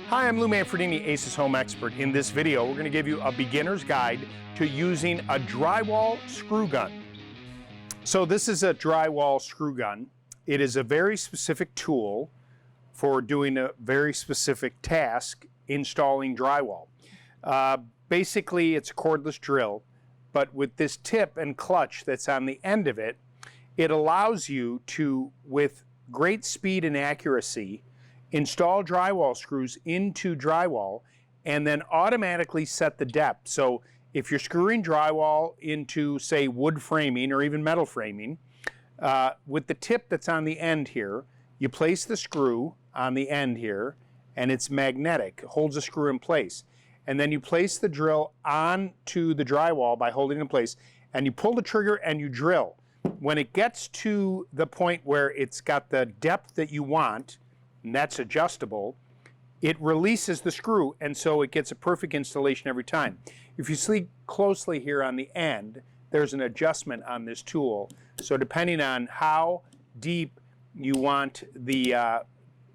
Hi, I'm Lou Manfredini, Aces Home Expert. In this video, we're going to give you a beginner's guide to using a drywall screw gun. So this is a drywall screw gun. It is a very specific tool for doing a very specific task, installing drywall. Basically, it's a cordless drill, but with this tip and clutch that's on the end of it, it allows you to, with great speed and accuracy, install drywall screws into drywall and then automatically set the depth. So if you're screwing drywall into, say, wood framing or even metal framing, with the tip that's on the end here, you place the screw on the end here and it's magnetic, it holds the screw in place. And then you place the drill onto the drywall by holding it in place and you pull the trigger and you drill. When it gets to the point where it's got the depth that you want, and that's adjustable, it releases the screw, and so it gets a perfect installation every time. If you see closely here on the end, there's an adjustment on this tool. So depending on how deep you want the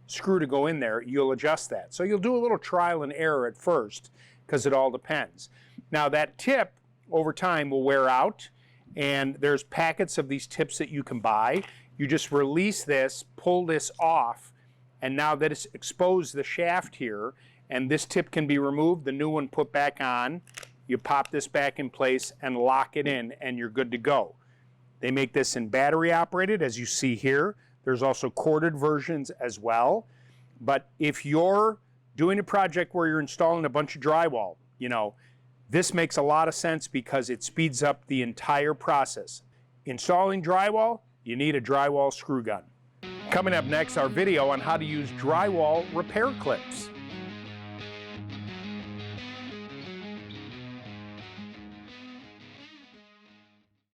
screw to go in there, you'll adjust that. So you'll do a little trial and error at first, because it all depends. Now that tip, over time, will wear out, and there's packets of these tips that you can buy. You just release this, pull this off, and now that it's exposed the shaft here, and this tip can be removed, the new one put back on, you pop this back in place and lock it in, and you're good to go. They make this in battery operated, as you see here. There's also corded versions as well. But if you're doing a project where you're installing a bunch of drywall, this makes a lot of sense because it speeds up the entire process. Installing drywall, you need a drywall screw gun. Coming up next, our video on how to use drywall repair clips.